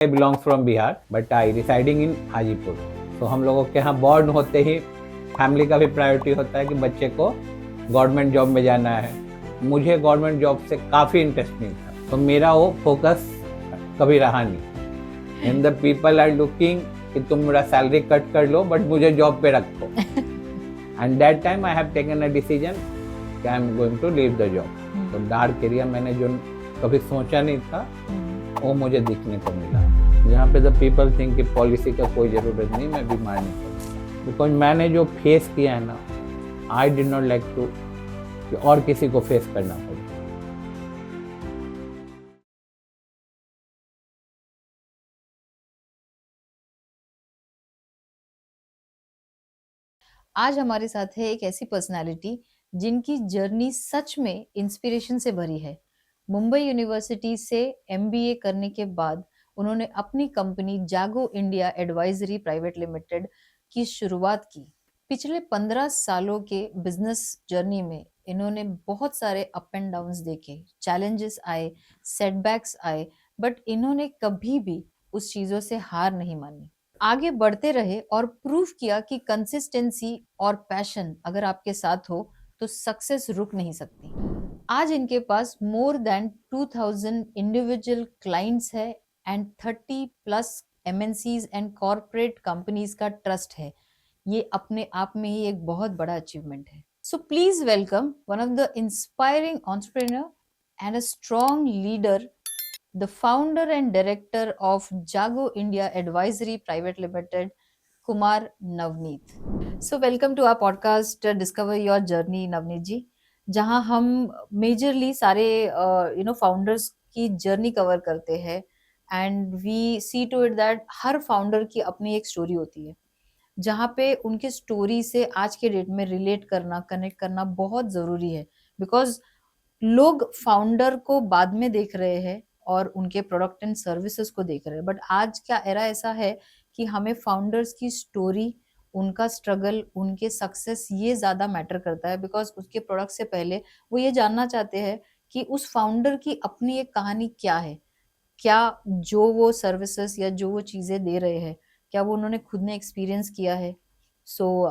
I belong from Bihar, but I residing in Hajipur. तो हम लोगों के यहाँ बॉर्न होते ही फैमिली का भी प्रायोरिटी होता है कि बच्चे को गवर्नमेंट जॉब में जाना है। मुझे गवर्नमेंट जॉब से काफ़ी इंटरेस्ट नहीं था, तो मेरा वो फोकस कभी रहा नहीं। And the people are looking कि तुम मेरा सैलरी कट कर लो बट मुझे जॉब पे रखो। And that time I have taken a decision कि I am going to leave the job. तो डार्क एरिया मैंने जो कभी सोचा नहीं था वो मुझे दिखने को मिला। यहाँ पे द पीपल थिंक कि पॉलिसी का कोई ज़रूरत नहीं, मैं बीमार नहीं पड़ता। बिकॉज मैंने जो फेस किया है ना, I did not like to कि और किसी को फेस करना पड़े। आज हमारे साथ है एक ऐसी पर्सनालिटी जिनकी जर्नी सच में इंस्पिरेशन से भरी है। मुंबई यूनिवर्सिटी से एमबीए करने के बाद उन्होंने अपनी कंपनी जागो इंडिया एडवाइजरी प्राइवेट लिमिटेड की शुरुआत की। पिछले 15 सालों के बिजनेस जर्नी में इन्होंने बहुत सारे अप एंड डाउन्स देखे, चैलेंजेस आए, सेटबैक्स आए, बट इन्होंने कभी भी उस चीजों से हार नहीं मानी। आगे बढ़ते रहे और प्रूव किया कि कंसिस्टेंसी और पैशन अगर आपके साथ हो तो सक्सेस रुक नहीं सकती। आज इनके पास मोर देन 2000 इंडिविजुअल क्लाइंट्स है and 30 plus MNCs and corporate companies का ट्रस्ट है। ये अपने आप में ही एक बहुत बड़ा अचीवमेंट है। So please welcome one of the inspiring entrepreneur and a strong leader, the founder and director of Jago India Advisory Private Limited, Kumar Navneet. So welcome to our podcast, Discover Your Journey, Navneet जी, जहां हम majorly सारे founders की journey cover करते हैं and we see to it that हर founder की अपनी एक स्टोरी होती है, जहाँ पे उनके स्टोरी से आज के डेट में रिलेट करना, कनेक्ट करना बहुत ज़रूरी है। बिकॉज लोग फाउंडर को बाद में देख रहे हैं और उनके प्रोडक्ट एंड सर्विसेज को देख रहे हैं, बट आज का एरा ऐसा है कि हमें फाउंडर्स की स्टोरी, उनका स्ट्रगल, उनके सक्सेस ये ज़्यादा मैटर करता है। बिकॉज उसके प्रोडक्ट से पहले वो ये जानना चाहते हैं कि उस फाउंडर की अपनी एक कहानी क्या है, क्या जो वो सर्विसेज या जो वो चीज़ें दे रहे हैं क्या वो उन्होंने खुद ने एक्सपीरियंस किया है। So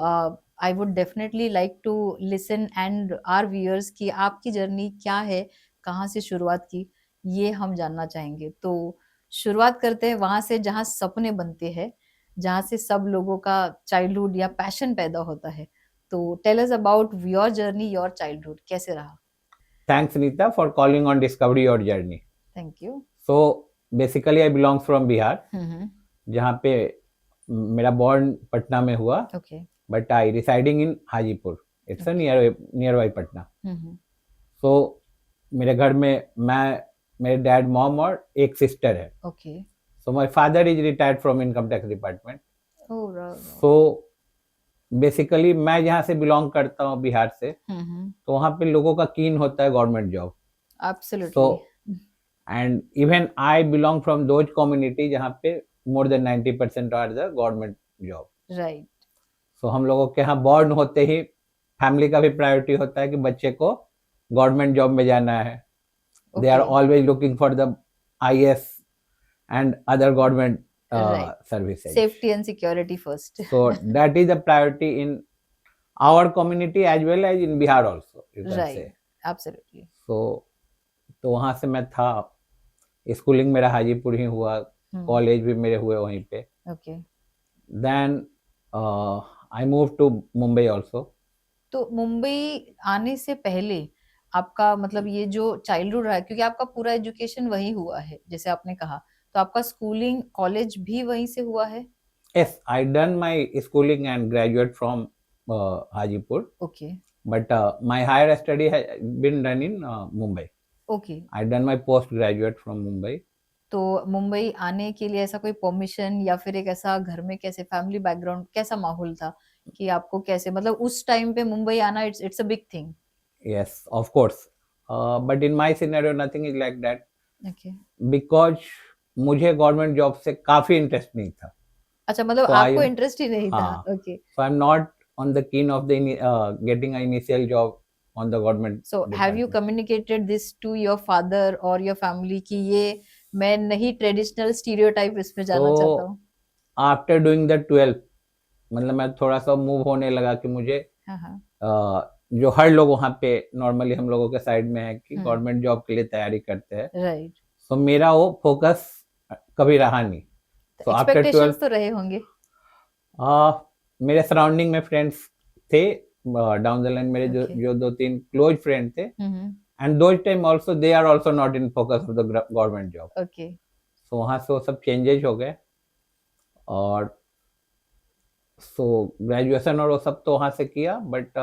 I would definitely like to listen and our viewers कि आपकी जर्नी क्या है, कहाँ से शुरुआत की, ये हम जानना चाहेंगे। तो शुरुआत करते हैं वहां से जहाँ सपने बनते हैं, जहाँ से सब लोगों का चाइल्डहुड या पैशन पैदा होता है। तो tell us about your journey, your childhood कैसे रहा। Thanks Nita for calling on Discovery Your Journey. Thank you. So basically I belong from Bihar, जहाँ पे मेरा बॉर्न पटना में हुआ, okay, but I residing in Hajipur. It's a nearby Patna. So मेरे घर में मैं, मेरे डैड, मॉम और एक सिस्टर है। Okay, so my father is retired from income tax department. So basically मैं जहाँ से बिलोंग करता हूँ, बिहार से, तो वहाँ पे लोगों का कीन होता है government job. Absolutely. So and even I belong from those community जहाँ पे more than 90% are the government job. Right. So हम लोगों के यहाँ बॉर्न होते ही फैमिली का भी प्रायोरिटी होता है कि बच्चे को गवर्नमेंट जॉब में जाना है। They are always looking for the IS and other government services. Safety and security first. So that is the priority in our community as well as in Bihar also, you can say. Absolutely. So तो वहाँ से मैं था, schooling मेरा हाजीपुर ही हुआ, college भी मेरे हुए वहीं पे। Okay. Then I moved to Mumbai also. तो मुंबई आने से पहले आपका मतलब ये जो चाइल्डहुड रहा है, क्योंकि आपका पूरा एजुकेशन वहीं हुआ है जैसे आपने कहा, तो आपका स्कूलिंग कॉलेज भी वहीं से हुआ है? Yes, I done my schooling and graduate from Hajipur. Okay. But my higher study has been done in Mumbai. Okay. I done my postgraduate from Mumbai. तो मुंबई आने के लिए ऐसा कोई परमिशन या फिर एक ऐसा घर में कैसे फैमिली बैकग्राउंड, कैसा माहौल था कि आपको कैसे, मतलब उस टाइम पे मुंबई आना it's a big thing? Yes, of course. But in my scenario, nothing is like that. Okay. Because मुझे गवर्नमेंट जॉब से काफी इंटरेस्ट नहीं था। अच्छा, मतलब so आपको इंटरेस्ट ही नहीं था? Okay. So I'm not on the keen of the getting an initial job on the government. So have you communicated this to your father or your family कि ये मैं नहीं ट्रेडिशनल स्टीरियोटाइप इसमें जाना चाहता हूँ। आफ्टर डूइंग द 12th मतलब मैं थोड़ा सा मूव होने लगा कि मुझे हाँ हाँ। जो हर लोग वहाँ पे नॉर्मली हम लोगों के साइड में है कि गवर्नमेंट जॉब के लिए तैयारी करते हैं, राइट। तो मेरा वो फोकस कभी रहा नहीं। तो आफ्टर एक्सपेक्टेशंस 12th तो रहे होंगे। मेरे सराउंडिंग में फ्रेंड्स थे, डाउन द लाइन मेरे जो Okay. जो 2-3 क्लोज फ्रेंड थे, hmm. And those time also they are also not in focus of the government job. Okay. So वहाँ से वो सब चेंजेस हो गए, और सो ग्रेजुएशन और वो सब तो वहाँ से किया, बट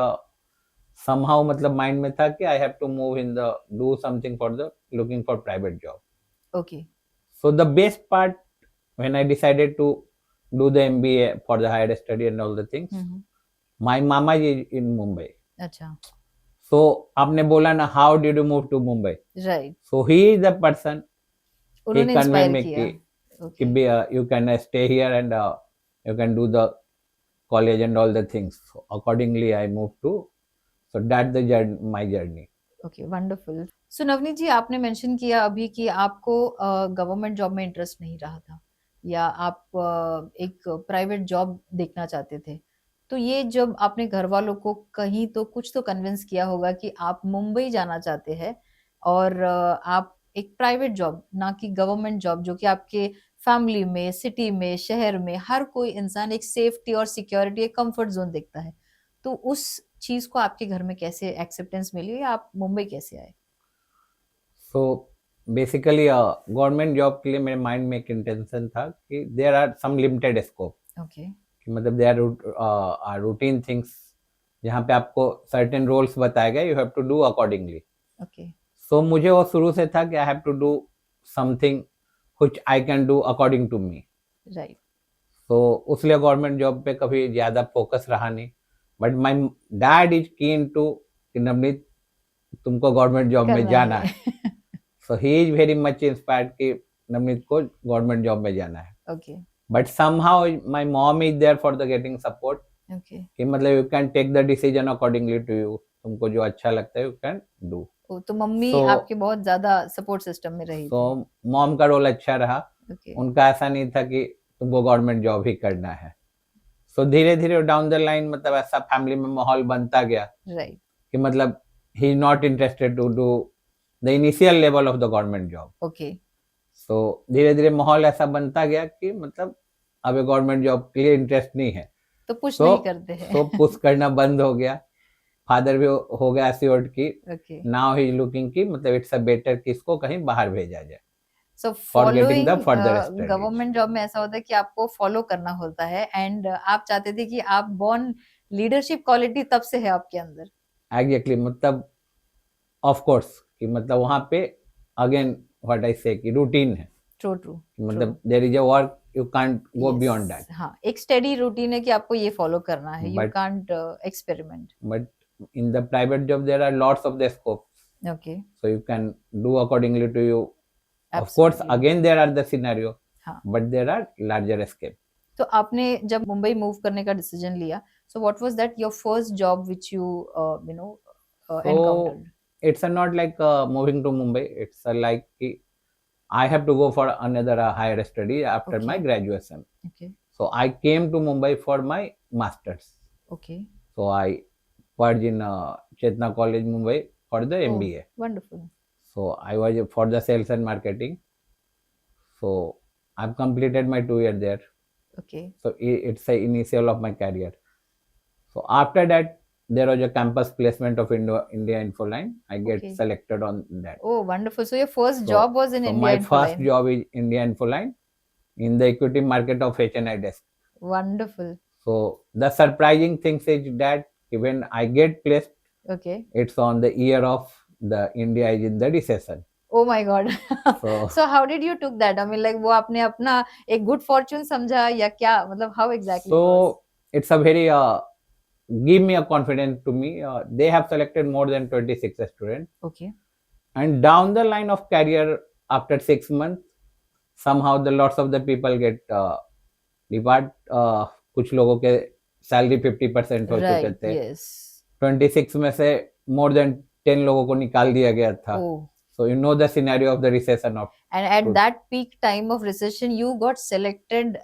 समहाउ मतलब माइंड में था कि I have to move in the do something for the looking for private job. Okay. So the best part when I decided to do the MBA for the higher study and all the things, my mama is in Mumbai. अच्छा। So आपने बोला ना how did you move to Mumbai? Right. So he is the person, he उन्होंने conveyed inspire me किया। कि you can stay here and you can do the college and all the things. So accordingly I moved to, so that's the journey, my journey. Okay, wonderful. So Navneet ji, आपने mention किया अभी कि आपको government job में interest नहीं रहा था, या आप एक प्राइवेट जॉब देखना चाहते थे। तो ये जब आपने घर वालों को कहीं तो कुछ तो कन्विंस किया होगा कि आप मुंबई जाना चाहते हैं, और आप एक प्राइवेट जॉब, ना कि गवर्नमेंट जॉब, जो कि आपके फैमिली में, सिटी में, शहर में हर कोई इंसान एक सेफ्टी और सिक्योरिटी, एक कंफर्ट जोन देखता है। तो उस चीज को आपके घर में कैसे एक्सेप्टेंस मिली, या आप मुंबई कैसे आए? So basically गवर्नमेंट जॉब के लिए मेरे माइंड में एक इंटेंशन था कि there are some limited scope, okay. कि मतलब दे आर रूटीन थिंग्स जहाँ पे आपको सर्टेन रोल्स बताए गए, you have to do accordingly. Okay. So मुझे वो शुरू से था कि I have to do something which I can do according to me. Right. तो उसलिए गवर्नमेंट जॉब पे कभी ज़्यादा फोकस रहा नहीं, but my dad is keen to कि नवनीत तुमको गवर्नमेंट जॉब में करना जाना है। है। So he is very much inspired कि नवनीत को गवर्नमेंट जॉब में जाना है। Okay. But somehow my mom is there for the getting support, okay. कि मतलब you can take the decision accordingly to you, तुमको जो अच्छा लगता है यू कैन डू। तो मम्मी So- आपके बहुत ज्यादा सपोर्ट सिस्टम में रही तो थी। मॉम का रोल अच्छा रहा, ओके। उनका ऐसा नहीं था कि तुमको गवर्नमेंट जॉब ही करना है। सो धीरे धीरे डाउन द लाइन मतलब ऐसा फैमिली में माहौल बनता गया राइट। कि मतलब he is not interested to do the initial level of the government job. Okay. So धीरे धीरे माहौल ऐसा बनता गया कि मतलब अब गवर्नमेंट जॉब के लिए इंटरेस्ट नहीं है, तो पुश So- नहीं करते हैं। तो पुश करना बंद हो गया। फादर भी हो गया एश्योर्ड की okay. Now he is looking की मतलब इट्स अ बेटर कि इसको कहीं बाहर भेजा जाए। सो For getting following the further studies. Government job में ऐसा होता है कि आपको फॉलो करना होता है, एंड आप चाहते थे कि आप बॉर्न लीडरशिप क्वालिटी तब से है आपके अंदर। एग्जैक्टली मतलब ऑफ कोर्स कि मतलब वहाँ पे अगेन व्हाट आई से कि रूटीन है, ट्रू ट्रू। मतलब there is a work you can't go beyond that. हाँ, एक स्टडी रूटीन है कि आपको ये फॉलो करना है, you But- can't experiment. But in the private job there are lots of the scopes, okay. so you can do accordingly to you. Of course again there are the scenario, हाँ। but there are larger escape. तो आपने जब Mumbai move करने का decision लिया, so what was that your first job which you encountered? It's not like moving to Mumbai, it's like I have to go for another higher study after my Okay. graduation. Okay. So I came to Mumbai for my masters. Okay. So I purged in Chetna College, Mumbai for the MBA. Wonderful. So I was for the sales and marketing. So I've completed my 2 years there. Okay. So it's the initial of my career. So after that there was a campus placement of India Infoline. I get Okay. selected on that. Oh, wonderful. So your first So- job was in So India my Infoline. first job is India Infoline in the equity market of HNI desk. Wonderful. So the surprising thing is that when I get placed, Okay. it's on the year of the India is in the recession. Oh my God. So So how did you took that? I mean, like वो आपने अपना एक good fortune समझा या क्या? मतलब how exactly it was? so it's a very give me a confidence to me. They have selected more than 26 students, Okay. and down the line of career after 6 months, somehow the lots of the people get depart. कुछ लोगों के salary 50% हो चुके Right. थे। Yes. 26 में से more than 10 लोगों को निकाल दिया गया था। Oh. So you know the scenario of the recession of And at True. that peak time of recession, you got selected,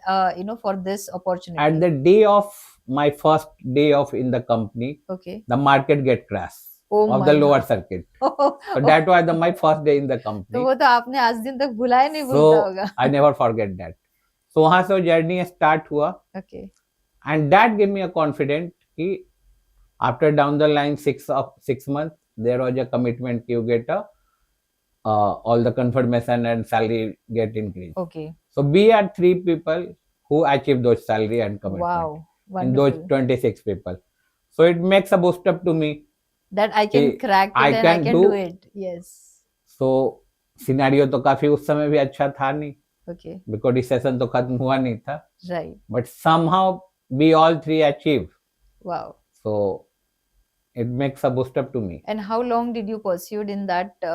for this At opportunity. the day of my first day of in the company, Okay. the market get crash Oh of my the lower God. circuit. So that was my first day in the तो company. वो तो आपने आज दिन तक भुलाया नहीं भूलता So होगा. I never forget that. So वहां से जर्नी स्टार्ट हुआ, Okay. and that gave me a confidence कि after down the line 6 months there was a commitment you get all the confirmation and salary get increased. Okay. So we are 3 people who achieve those salary and commitment Wow. in those Wonderful. 26 people. So it makes a boost up to me. That I can कि crack it I and I can can do do. it. Yes. So scenario तो काफी उस समय भी अच्छा था नहीं, Okay. Because recession तो खत्म हुआ नहीं था, Right. But somehow we all three achieve. Wow. So it makes a boost up to me. And how long did you pursued in that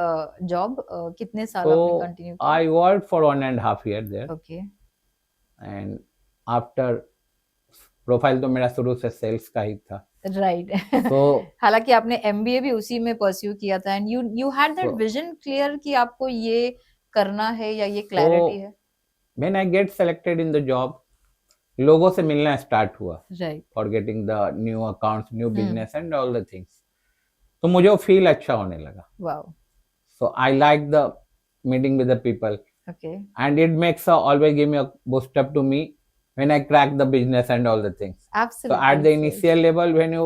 job? कितने साल आपने So continue किया? I worked for 1.5 years there, Okay. and after profile तो मेरा शुरू से sales का ही था. Right. So हालांकि आपने MBA भी उसी में परस्यू किया था, and you had that So- vision clear कि आपको ये करना है या ये clarity है. when I get selected in the job, लोगों से मिलना स्टार्ट हुआ Right. for getting the new accounts, new business and all the things. तो मुझे वो फील अच्छा होने लगा. Wow. So I like the meeting with the people, Okay. and it makes always give me a boost up to me when I crack the business and all the things. Absolutely. So at the yes. initial level, when you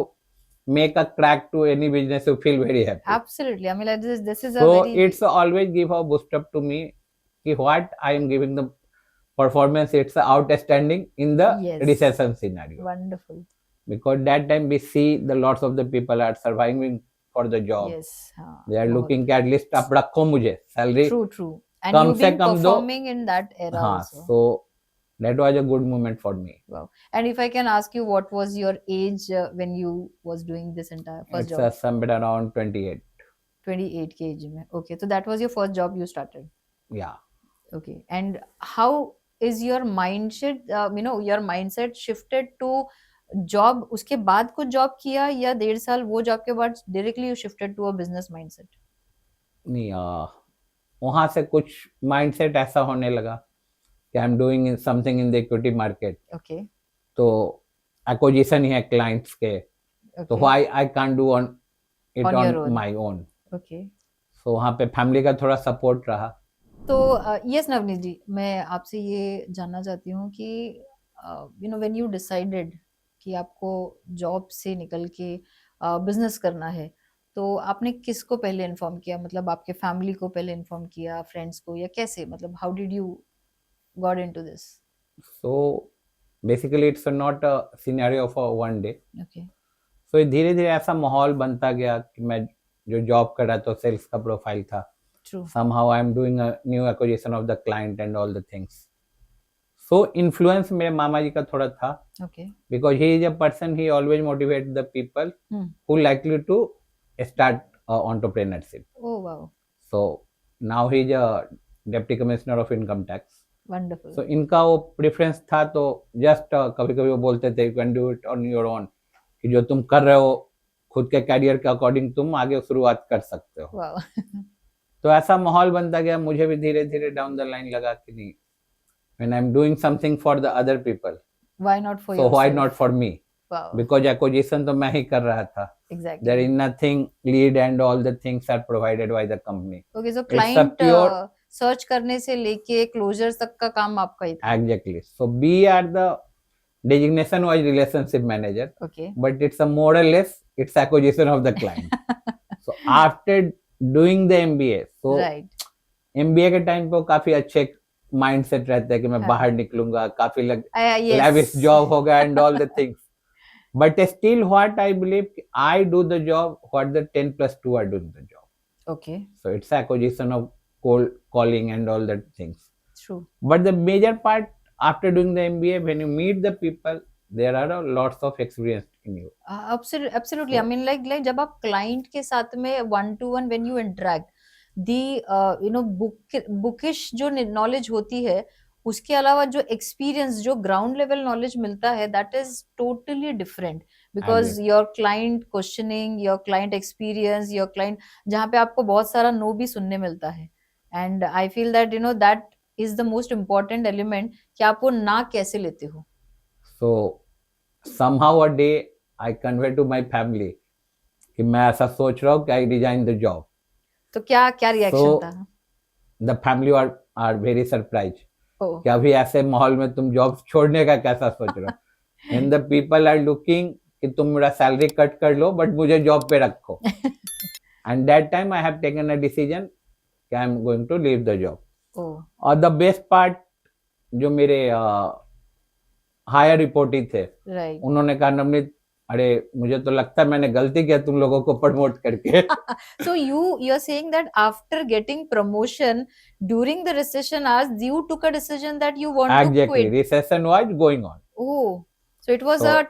make a crack to any business, you feel very happy. Absolutely. I mean, like this is a So very it's always give a boost up to me कि what I am giving the performance, it's outstanding in the Yes. recession scenario. wonderful. Because that time we see the lots of the people are surviving for the job. Yes. हाँ, They are बहुत. looking at least आप रखो मुझे salary. True, true. And come you've से been कम दो. performing in that era हाँ, also. so that was a good moment for me. Wow. And if I can ask you, what was your age when you was doing this entire first It's job? somewhere around 28. 28 के age में. Okay, so that was your first job you started. Yeah. Okay. And how is your mindset, your mindset shifted to job? उसके बाद कुछ job किया या 1.5 साल वो job के बाद directly you shifted to a business mindset? नहीं, वहां से कुछ माइंडसेट ऐसा होने लगा कि I am doing something in the equity market. Okay. तो एक्विजिशन ही है क्लाइंट्स के, तो Okay. Why I can't do on it On your on own. My own. Okay. सो वहां पे फैमिली का थोड़ा सपोर्ट रहा. तो यस नवनीत जी, मैं आपसे ये जानना चाहती हूँ कि व्हेन यू डिसाइडेड कि आपको जॉब से निकल के बिजनेस करना है, तो आपने किसको पहले इन्फॉर्म किया? मतलब आपके फैमिली को पहले इन्फॉर्म किया, फ्रेंड्स को, या कैसे? मतलब how did you got into this? So basically it's not a scenario of one day. Okay. So धीरे धीरे ऐसा माहौल बनता गया कि मैं जो जॉब कर रहा था सेल्स का प्रोफाइल था. True. somehow I am doing a new acquisition of the client and all the things. So influence मेरे मामा जी का थोड़ा था, okay. because he is a person, he always motivate the people Hmm. who likely to start entrepreneurship. Oh wow. So now he is a deputy commissioner of income tax. Wonderful. So इनका वो preference था, तो just कभी कभी वो बोलते थे you can do it on your own, कि जो तुम कर रहे हो खुद के कैरियर के अकॉर्डिंग तुम आगे शुरुआत कर सकते हो. वाओ. तो ऐसा माहौल बनता गया. मुझे भी धीरे धीरे डाउन द लाइन लगा कि नहीं, when I'm doing something for the other people, why not for so why not for me? Wow. Because acquisition तो मैं ही कर रहा था. Exactly. There is nothing lead and all the things are provided by the company. Okay. So a client pure- search करने से लेके closure तक का काम आपका ही था. Exactly. So we are the designation was relationship manager, okay. but it's a more or less it's acquisition of the client. So after doing the MBA, so right. MBA के time पे काफी अच्छे mindset रहता है कि मैं हाँ. बाहर निकलूंगा, काफी yes. lavish job होगा and all the things. But still what I believe, I do the job what the 10 plus 2 are doing the job. Okay. So it's acquisition of cold calling and all that things. True. But the major part after doing the MBA, when you meet the people, there are lots of experience in you. Absolutely. I So- mean, like जब आप client के साथ में one to one when you interact, the bookish जो knowledge होती है, उसके अलावा जो experience, जो ground level knowledge मिलता है, that is totally different. Because Agree. your client questioning, your client experience, your client, जहाँ पे आपको बहुत सारा no भी सुनने मिलता है, and I feel that that is the most important element कि आप वो ना कैसे लेते हो. So somehow a day I convey to my family कि मैं ऐसा सोच रहा हूँ कि I resign the job. तो क्या क्या रिएक्शन था? So the family are very surprised ओ कि अभी ऐसे माहौल में तुम जॉब छोड़ने का कैसा सोच रहे हो. And the people are looking कि तुम मेरा सैलरी कट कर लो बट मुझे जॉब पे रखो. And that time I have taken a decision कि I am going to leave the job. ओ और the best part जो मेरे हायर रिपोर्टी थे राइट. उन्होंने कहा नवनीत अरे मुझे तो लगता है मैंने गलती किया तुम लोगों को प्रमोट करके. So you are saying that after getting promotion during the recession hours, you took a decision that you want to Exactly, quit. recession was going on. Oh, so it was So- a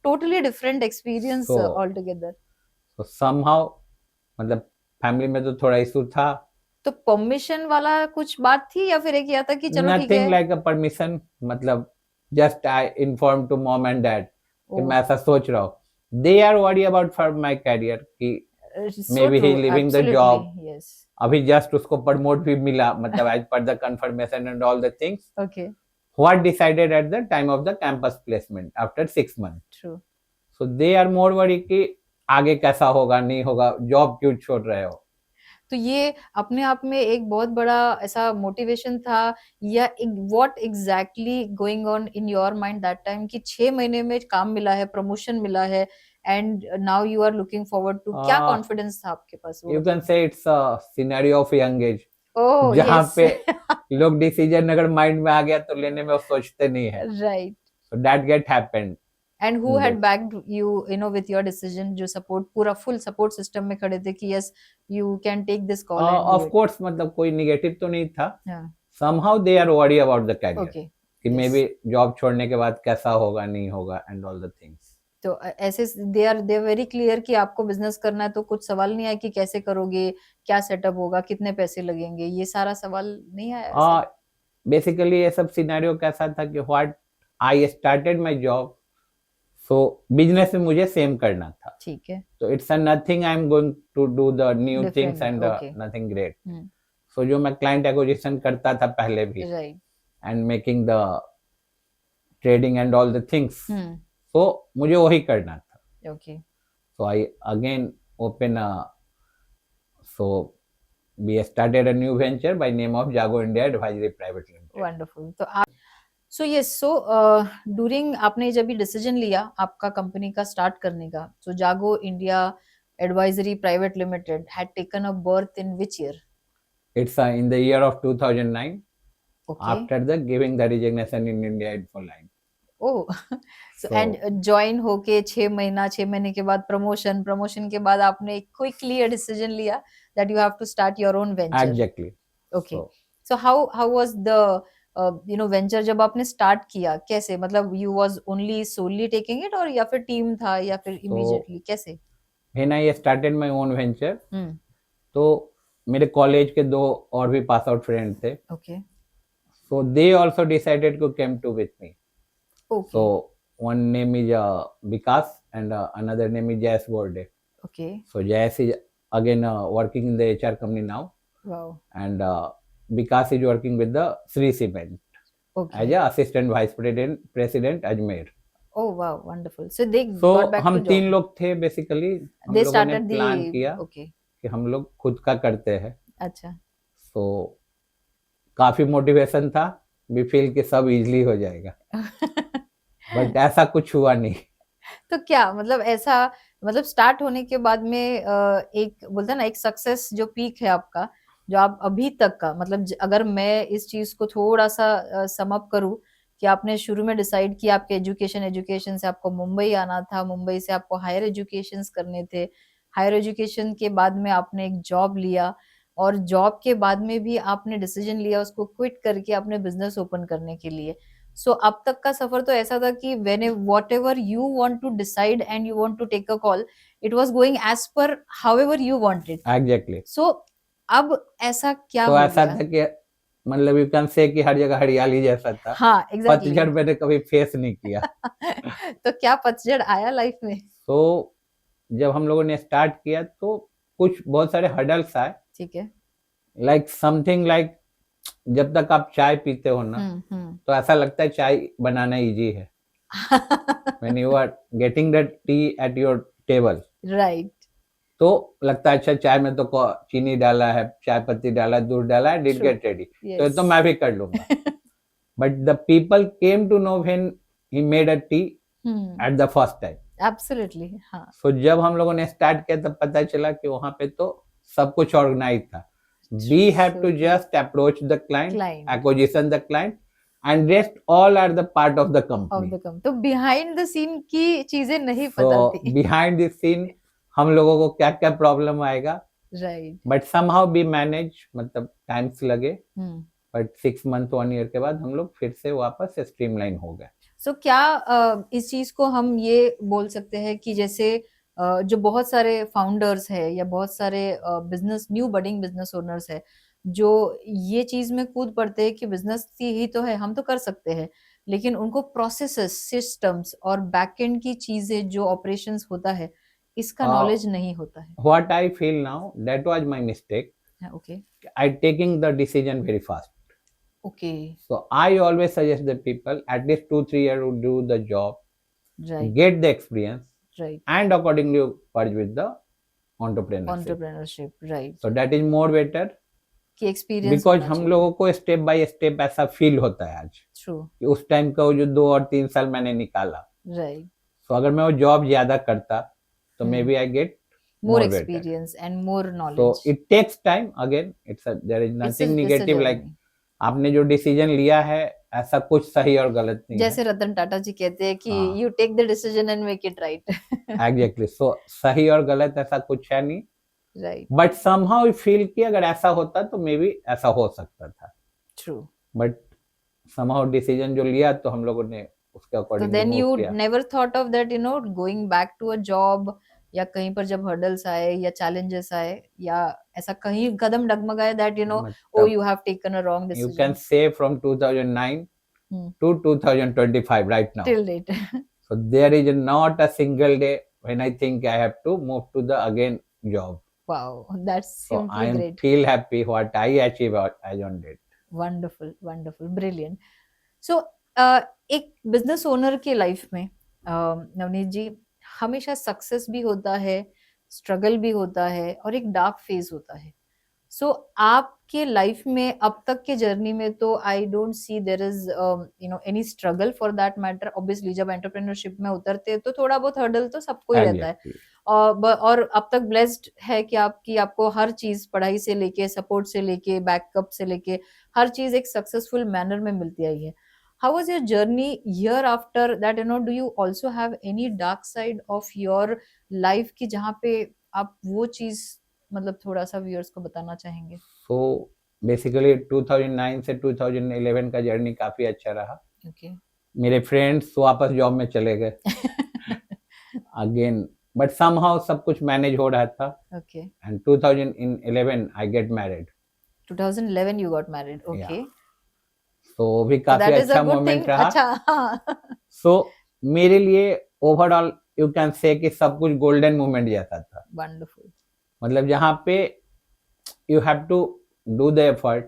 totally different experience So- altogether. So somehow मतलब family में तो थोड़ा issue था. तो permission वाला कुछ बात थी या फिर एक किया था कि चलो ठीक Nothing है. like a permission, मतलब just I informed to mom and dad कि Oh, मैं ऐसा सोच रहा हूँ. They are worried about for my career कि so maybe he true, leaving the absolutely, job. yes. अभी जस्ट उसको प्रमोट भी मिला मतलब as per the confirmation and all the things. Okay, What decided at the time of the campus placement after 6 months. true. So they are more worried कि आगे कैसा होगा नहीं होगा जॉब क्यों छोड़ रहे हो. तो ये अपने आप में एक बहुत बड़ा ऐसा मोटिवेशन था या what exactly going on in your mind that time कि 6 महीने में काम मिला है, प्रमोशन मिला है and now you are looking forward to. क्या कॉन्फिडेंस था आपके पास? You can say it's a scenario of young age. ओह जहाँ यस. पे लोग डिसीजन अगर माइंड में आ गया तो लेने में वो सोचते नहीं है. Right. So that get happened. And who had backed you with your decision? जो सपोर्ट, पूरा फुल सपोर्ट सिस्टम में खड़े थे कि yes you can take this call and Of course मतलब कोई निगेटिव तो नहीं था. हां. Somehow they are worried about the career. Okay. कि मे बी जॉब छोड़ने के बाद कैसा होगा नहीं होगा एंड ऑल द थिंग्स. तो ऐसे दे आर वेरी क्लियर कि आपको बिजनेस करना है तो कुछ सवाल नहीं आया कि कैसे करोगे, क्या सेटअप होगा, कितने पैसे लगेंगे, ये सारा सवाल नहीं आया ऐसा? बेसिकली ये सब सिनेरियो कैसा था कि what I started my job so business में मुझे सेम करना था. ठीक है. So it's a nothing I'm going to do the new Different, things and okay. nothing great. Hmm. So जो मैं client acquisition करता था पहले भी right. and making the trading and all the things. Hmm. So मुझे वही करना था. Okay. So I again open so we started a new venture by name of Jago India Advisory Private Limited. Wonderful. तो आप so during आपने जब भी decision लिया आपका कंपनी का स्टार्ट करने का, सो जागो India advisory private limited had taken a birth in which year? It's in the year of 2009 okay. after the giving the resignation in India Infoline. Oh. So So- and join होके 6 महीने के बाद promotion के बाद आपने एक quickly ये decision लिया that you have to start your own venture. Exactly. Okay. So, so how was the venture जब आपने स्टार्ट किया कैसे, मतलब you was only solely taking it और या फिर टीम था या फिर इमीडिएटली कैसे? when I started my own venture हम्म. तो मेरे कॉलेज के 2 और भी पास आउट फ्रेंड थे. Okay. So they also decided to come to with me. Okay. So one name is Vikas and another name is Jayas Borde. Okay. So Jayas is again working in the HR company now wow. and Vikas is working with the Sri Cement okay. as a assistant vice president Ajmer. Oh wow wonderful. So they So got back हम to 3 लोग थे basically. हम दे लोगों ने started plan the किया okay. कि हम लोग खुद का करते हैं. अच्छा. So काफी मोटिवेशन था. We feel कि सब इजीली हो जाएगा बट ऐसा कुछ हुआ नहीं. तो क्या मतलब ऐसा, मतलब स्टार्ट होने के बाद में एक बोलते हैं ना एक सक्सेस जो पीक है आपका, जो आप अभी तक का, मतलब अगर मैं इस चीज को थोड़ा सा सम अप करूं कि आपने शुरू में डिसाइड किया आपके एजुकेशन से आपको मुंबई आना था, मुंबई से आपको हायर एजुकेशन करने थे, हायर एजुकेशन के बाद में आपने एक जॉब लिया और जॉब के बाद में भी आपने डिसीजन लिया उसको क्विट करके अपने बिजनेस ओपन करने के लिए. सो अब तक का सफर तो ऐसा था कि when whatever you want to decide and you want to take a call, it was going as per however you wanted. Exactly. So अब ऐसा क्या तो हो ऐसा गया? था कि मतलब यू कैन से कि हर जगह हरियाली जैसा था. हाँ एग्जैक्टली. पतझड़ मैंने कभी फेस नहीं किया. तो क्या पतझड़ आया लाइफ में? तो जब हम लोगों ने स्टार्ट किया तो कुछ बहुत सारे हर्डल्स आए. ठीक है. लाइक समथिंग लाइक जब तक आप चाय पीते हो ना तो ऐसा लगता है चाय बनाना इजी है. When you are getting the tea at your table, right. तो लगता है अच्छा चाय में तो चीनी डाला है, चाय पत्ती डाला है, दूध डाला है, डिड True. गेट रेडी, तो ये Yes. तो मैं भी कर लूंगा. But the people came to know when he made a tea at the first time. Absolutely. हाँ. सो जब हम लोगों ने स्टार्ट किया तब पता चला कि वहां पे तो सब कुछ ऑर्गेनाइज था. We have to just approach the client, acquisition the client, and rest all are the part of the company. तो बिहाइंड द सीन की चीजें नहीं So पता थी. behind the scene हम लोगों को क्या क्या प्रॉब्लम आएगा, right. But somehow we manage, मतलब टाइम्स लगे, बट 6 मंथ 1 ईयर के बाद हम लोग फिर से वापस स्ट्रीमलाइन हो गए. सो क्या इस चीज को हम ये बोल सकते हैं कि जैसे जो बहुत सारे फाउंडर्स है या बहुत सारे business new budding business owners है जो ये चीज में कूद पड़ते हैं कि बिजनेस ही तो है, हम तो कर सकते हैं, लेकिन उनको प्रोसेसेस, सिस्टम्स और बैकएंड की चीजें जो ऑपरेशंस होता है इसका नॉलेज नहीं होता है. What I feel now that was my mistake. Okay. I taking the decision very fast. Okay. So I always suggest the people at least 2-3 years to do the job, Right. get the experience, Right. and accordingly purge with the entrepreneurship. Right. So that is more better. कि experience because हम लोगों को step by step ऐसा feel होता है आज. True. कि उस टाइम का जो 2 और 3 साल मैंने निकाला. राइट. तो अगर मैं वो जॉब ज्यादा करता तो maybe I get more experience and more knowledge. So it takes time. Again, there is nothing negative like आपने जो डिसीजन लिया है ऐसा कुछ सही और गलत नहीं जैसे रतन टाटा जी कहते हैं कि you take the decision and make it right. Exactly. So सही और गलत ऐसा कुछ है नहीं. राइट. बट समहाउ फील कि अगर ऐसा होता तो मे बी ऐसा हो सकता था. ट्रू. बट समहाउ डिसीजन जो लिया तो हम लोगों ने उसके अकॉर्डिंग. तो then you never thought of that going back to a job, या कहीं पर जब हर्डल्स आए या चैलेंजेस आए या ऐसा कहीं कदम डगमगाए that oh you have taken a wrong decision. You can say from 2009 to 2025 right now. Till date. So there is not a single day when I think I have to move to the again job. Wow, that's simply I am great. feel happy what I achieve as on date. Wonderful, wonderful, brilliant. So एक business owner के life में नवनीत जी हमेशा success भी होता है, struggle भी होता है और एक डार्क फेज होता है. सो आपके लाइफ में अब तक के जर्नी में तो I don't see there is any struggle for that matter. Obviously जब एंटरप्रेन्योरशिप में उतरते हैं तो थोड़ा बहुत हर्डल तो सबको ही रहता है. और अब तक ब्लेस्ड है कि आपको हर चीज पढ़ाई से लेके, सपोर्ट से लेके, बैकअप से लेके हर चीज एक सक्सेसफुल मैनर में मिलती आई है. How was your journey year after that? Do you also have any dark side of your life कि जहाँ पे आप वो चीज मतलब थोड़ा सा व्यूअर्स को बताना चाहेंगे? So basically 2009 से 2011 का जर्नी काफी अच्छा रहा. Okay. मेरे फ्रेंड्स वापस जॉब में चले गए अगेन, बट somehow सब कुछ मैनेज हो रहा था. Okay. And 2011 I get married. 2011 you got married. Okay. Yeah. तो भी काफी अच्छा मोमेंट रहा. अच्छा. सो मेरे लिए ओवरऑल यू कैन से कि सब कुछ गोल्डन मोमेंट जैसा था. वंडरफुल. मतलब जहाँ पे you have to do the effort,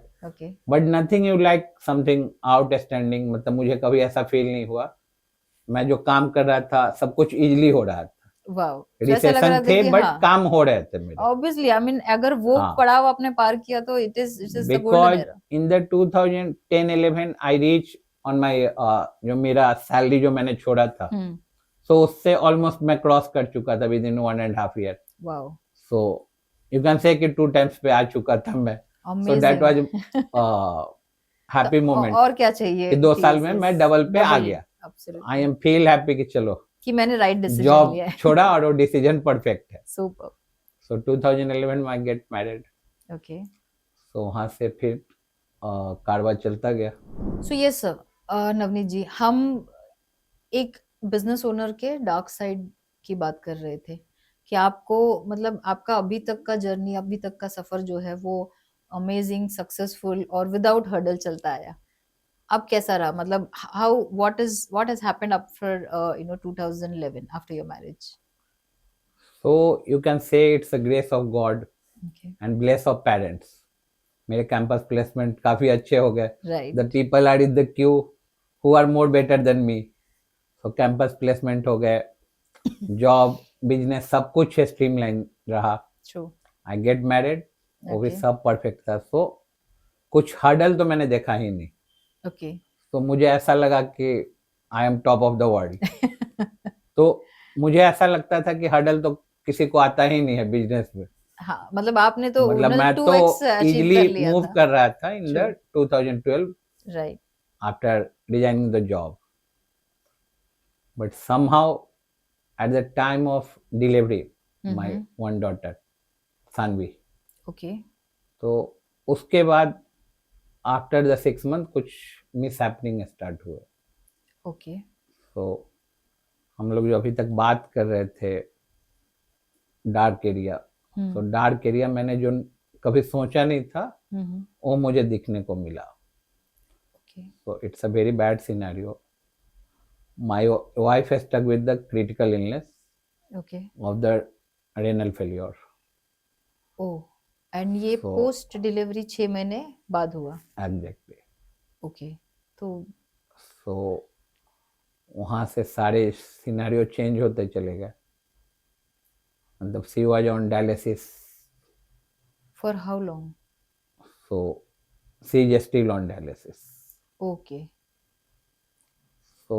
but nothing you like something outstanding. मतलब मुझे कभी ऐसा फील नहीं हुआ. मैं जो काम कर रहा था सब कुछ इजीली हो रहा था. वाओ. रिसेशन थे बट काम हो रहे थे मेरे. ऑब्वियसली आई मीन अगर वो पड़ाव आपने पार किया तो it is the golden era. In the 2010-11 I reach on my जो मेरा सैलरी जो मैंने छोड़ा था, सो उससे ऑलमोस्ट मैं क्रॉस कर चुका था with in 1.5 year. Wow. So you can say कि 2 टाइम्स पे आ चुका था मैं. So that was happy moment. और क्या चाहिए कि 2 साल में मैं डबल पे आ गया. आई एम फील हैप्पी कि चलो कि मैंने राइट डिसीजन लिया है. जॉब छोड़ा और वो डिसीजन परफेक्ट है. सुपर. सो 2011 में आई गेट मैरिड. ओके. सो वहां से फिर कारवां चलता गया. सो यस सर, नवनीत जी, हम एक बिजनेस ओनर के डार्क साइड की बात कर रहे थे कि आपको मतलब आपका अभी तक का जर्नी, अभी तक का सफर जो है वो अमेजिंग, सक्सेसफुल और विदाउट हर्डल चलता आया. अब कैसा रहा? मतलब what has happened after 2011 after your marriage? So you can say it's a grace of God. Okay. And bless of parents. मेरे कैंपस प्लेसमेंट काफ़ी अच्छे हो गए. Right. The people are in the queue who are more better than me. तो campus placement हो गए, job, business, सब कुछ स्ट्रीमलाइन रहा. ट्रू. आई गेट मैरिड, वो भी ओके. सब परफेक्ट था. सो कुछ हर्डल तो मैंने देखा ही नहीं. ओके. तो मुझे ऐसा लगा कि I M top of the world. तो मुझे ऐसा लगता था कि हर्डल तो किसी को आता ही नहीं है बिजनेस में. हाँ, मतलब आपने तो मतलब मैं तो 2x अचीव कर इजीली लिया मूव था. कर रहा था in the True. 2012 right. after resigning the job. But somehow at the time of delivery, my one daughter, Sanvi, okay. तो उसके बाद आफ्टर द 6 month कुछ मिस हैपनिंग स्टार्ट हुए. ओके. तो हम लोग जो अभी तक बात कर रहे थे डार्क एरिया, तो डार्क एरिया मैंने जो कभी सोचा नहीं था वो मुझे दिखने को मिला. Okay. So it's a very bad scenario. My wife is stuck with the critical illness okay. of the renal failure. Oh, and ये So पोस्ट डिलीवरी 6 महीने बाद हुआ. exactly. ओके. तो So वहाँ से सारे सिनेरियो चेंज होते चले गए. मतलब she was on dialysis. For how long? So she is still on dialysis. Okay. So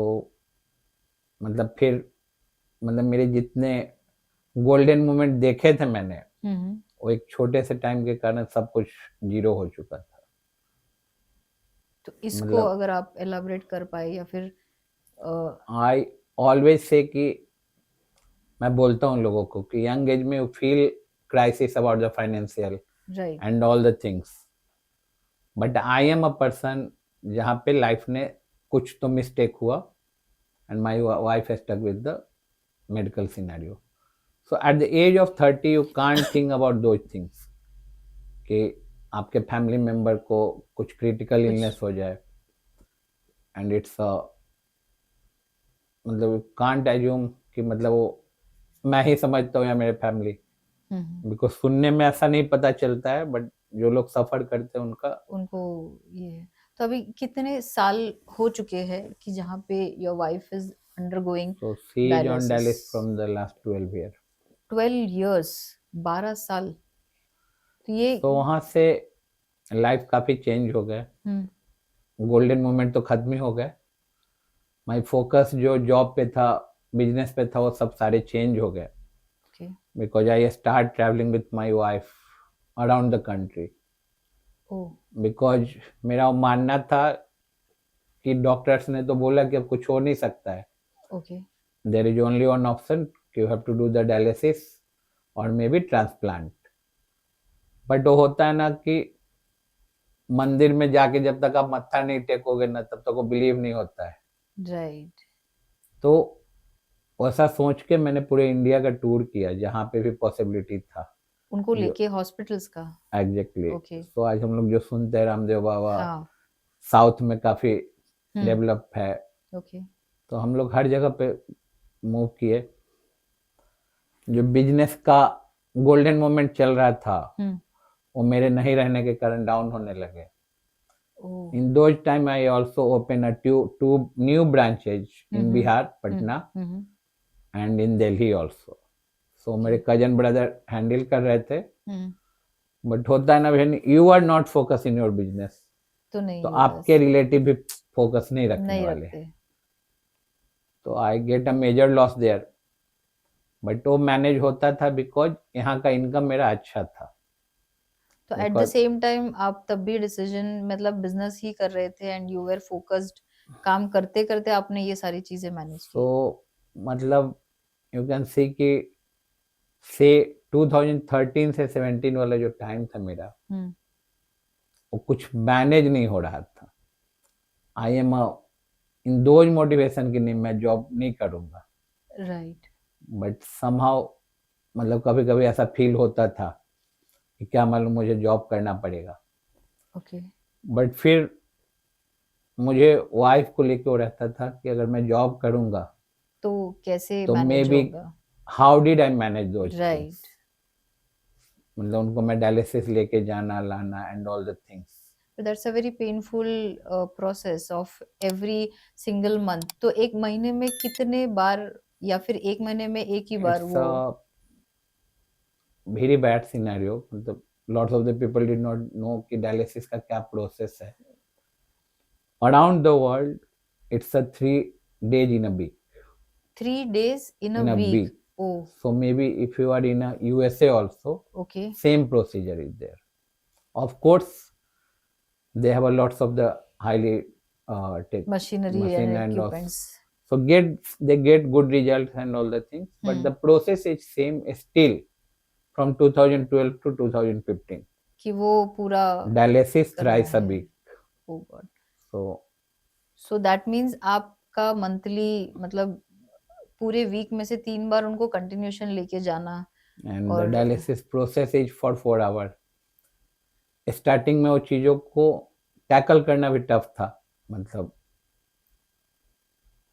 मतलब फिर मतलब मेरे जितने गोल्डन मोमेंट देखे थे मैंने, वो एक छोटे से टाइम के कारण सब कुछ जीरो हो चुका था. तो इसको मतलब अगर आप एलाबोरेट कर पाए या फिर आई ऑलवेज से कि मैं बोलता हूँ लोगों को कि यंग एज में you feel crisis about the financial right. And all the things, but I am a person जहाँ पे लाइफ ने कुछ तो मिस्टेक हुआ and my wife has stuck with the medical scenario. So at the age of 30 you can't think about those things कि आपके family member को कुछ क्रिटिकल इलनेस हो जाए एंड इट्स मतलब कांट एज्यूम कि मतलब वो मैं ही समझता हूँ या मेरे फैमिली, बिकॉज सुनने में ऐसा नहीं पता चलता है, बट जो लोग सफर करते हैं उनको ये है. तो अभी कितने साल हो चुके हैं कि जहाँ पे your wife is undergoing so she is on dialysis? dialysis from the last 12 year. 12 years, 12 साल. तो ये तो वहाँ से लाइफ काफी चेंज हो गया. गोल्डन मोमेंट तो खत्म ही हो गए. माय फोकस जो जॉब पे था, बिजनेस पे था, वो सब सारे चेंज हो गए. Because I start travelling with my wife around the country. Because मेरा मानना था कि डॉक्टर्स ने तो बोला कि अब कुछ हो नहीं सकता है. There is only one option, you have to do the dialysis और मे बी ट्रांसप्लांट. बट वो होता है ना कि मंदिर में जाके जब तक आप मत्था नहीं टेकोगे ना तब तक वो बिलीव नहीं होता है. राइट. तो वैसा सोच के मैंने पूरे इंडिया का टूर किया जहाँ पे भी पॉसिबिलिटी था. उनको लेके हॉस्पिटल्स का. एग्जैक्टली. तो आज हम लोग जो सुनते हैं रामदेव बाबा साउथ में काफी डेवलप है. तो हम लोग हर जगह पे मूव किए. जो बिजनेस का गोल्डन मोमेंट चल रहा था वो मेरे नहीं रहने के कारण डाउन होने लगे. In those time I also opened two new branches in Bihar, Patna, and in Delhi also. So मेरे कजन ब्रदर हैंडल कर रहे थे. बट होता है ना बहन, you are not focus in your business, तो आपके रिलेटिव भी फोकस नहीं रखने वाले. तो I get a major loss there. But वो मैनेज होता था बिकॉज यहाँ का इनकम मेरा अच्छा था. तो एट द सेम टाइम आप तब भी डिसीजन मतलब बिजनेस ही कर रहे थे एंड यू वर फोकस्ड. काम करते करते आपने ये सारी चीजें मैनेज की. तो मतलब यू कैन सी कि से 2013 से 17 वाला जो टाइम था मेरा, वो कुछ मैनेज नहीं हो रहा था. आई एम इन दोज मोटिवेशन की नहीं, मैं जॉब नहीं करूंगा. राइट. बट समहाउ मतलब कभी कभी ऐसा फील होता था कि क्या मालूम मुझे जॉब करना पड़ेगा. बट फिर मुझे वाइफ को लेके वो रहता था कि अगर मैं जॉब करूंगा तो कैसे तो मैनेज मे बी होगा. How did I manage those. Right. मतलब उनको मैं डायलिसिस लेके जाना लाना and all the things. So that's a very painful process of every single month. तो एक महीने में कितने बार या फिर एक महीने में एक ही बार It's वो a very bad scenario. मतलब lots of the people did not know कि डायलिसिस का क्या प्रोसेस है. Around the world, it's a 3 days in a week. 3 days in a In a week. week. Oh, So maybe if you are in a USA also, okay. same procedure is there. Of course, they have a lots of the highly Machinery machine and and equipments. so they get good results and all the things, but the process is same still from 2012 to 2015. कि वो पूरा Dialysis करना thrice a है. week. Oh God. So that means आपका monthly मतलब पूरे week में से 3 बार उनको कंटिन्यूशन लेके जाना. and और the dialysis process is for 4 hours. Starting में वो चीज़ों को टैकल करना भी टफ था. मतलब